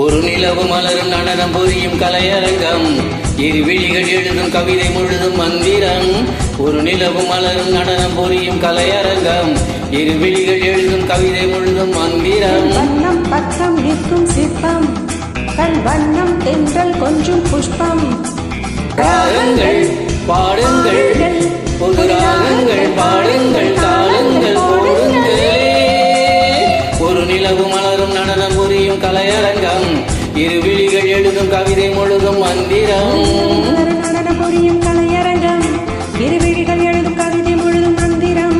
ஒரு நிலவு மலரும் நடனம் புரியும் கலையரங்கம், இரு விழிகள் எழுதும் கவிதை முழுதும் மந்திரம். ஒரு நிலவு மலரும் நடனம் புரியும் கலையரங்கம், இரு விழிகள் எழுதும் கவிதை முழுதும் மந்திரம். வண்ணம் பக்கம் நிற்கும் சிற்பம், கண் வண்ணம் தென்றல் கொஞ்சம் புஷ்பம். ராகங்கள் பாடுங்கள், புது ராகங்கள் பாடுங்கள், தாளங்கள் போடுங்களே. ஒரு நிலவு மலரும் நடனம் புரியும் கலையரங்கம், இரு விழிகள் எழுதும் கவிதை முழுதும் மந்திரம். நடனம் புரியும் கலையரங்கம், இரு விழிகள் எழுதும் கவிதை முழுதும் மந்திரம்.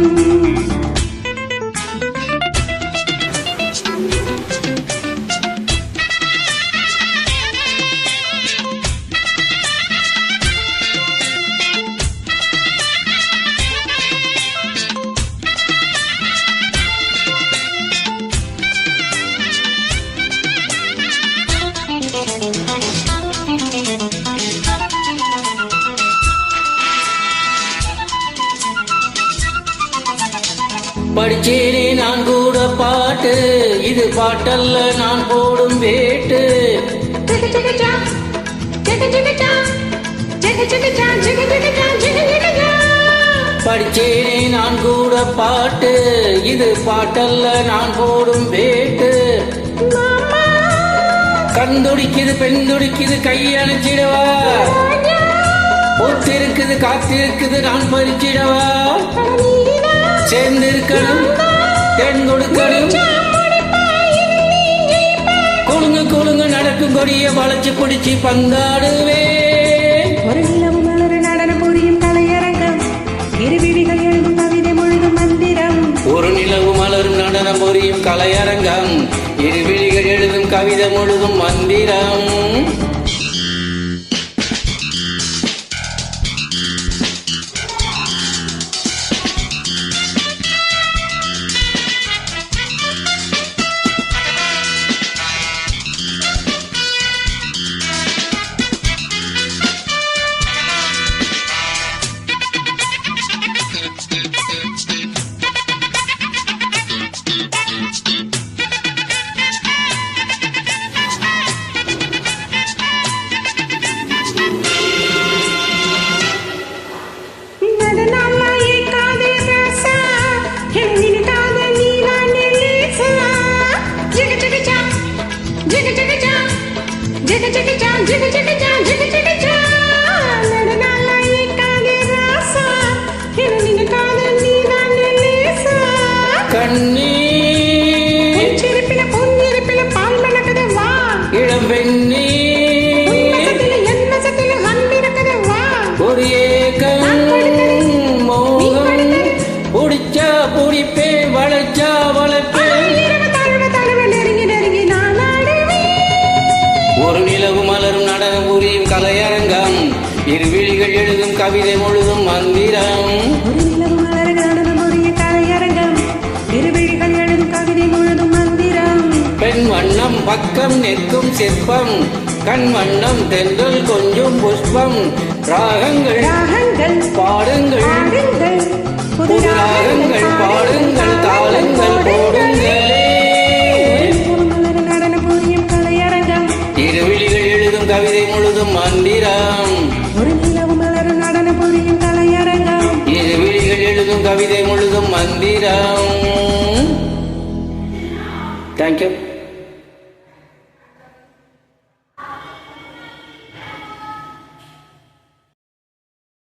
படிச்சேனே நான் கூட பாட்டு, இது பாட்டல்ல நான் போடும் வேட்டு. படிச்சேனே நான் கூட பாட்டு, இது பாட்டல்ல நான் போடும் வேட்டு. கண் துடிக்குது பெண் துடிக்குது கையணைச்சிடவா, ஒத்திருக்குது காத்திருக்குது நான் பறிச்சிடவா. சேர்ந்திருக்கணும் தென் கொடுக்கணும், குழுங்கு குழுங்கு நடக்கும் கொடிய வளைச்சு பிடிச்சி பந்தாடுவே. ஒரு நிலவு மலர் நடனம் புரியும் கலையரங்கம், இரு விழிகள் எழுதும் கவிதை முழுதும் மந்திரம். ஒரு நிலவு மலரும் நடனம் புரியும் கலையரங்கம், இரு விழிகள் எழுதும் கவிதை முழுதும் மந்திரம். இளம் பெண்ணே ஒரு ஏக்கம் மோகம், புடிச்சா புடிப்பேன் வளைச்சா வளைப்பேன். ஒரு நிலவு மலரும் நடனம் புரியும் கலையரங்கம், இரு விழிகள் எழுதும் கவிதை முழுதும் மந்திரம். ஒரு நிலவு மலர் நடனம் புரியும் கலையரங்கம், இரு விழிகள் எழுதும் கவிதை முழுதும் மந்திரம். பெண் வண்ணம் பக்கம் நிற்கும் சிற்பம், கண் வண்ணம் தென்றல் கொஞ்சம் புஷ்பம். ராகங்கள் பாடுங்கள், புது ராகங்கள் பாடுங்கள், தாளங்கள் போடுங்களே. நடனம் புரியும் கலையரங்கம், இரு விழிகள் எழுதும் கவிதை முழுதும் மந்திரம். ஒரு நிலவு மலர் நடனம் புரியும் கலையரங்கம், இரு விழிகள் எழுதும் கவிதை முழுதும் மந்திரம். தேங்க்யூ.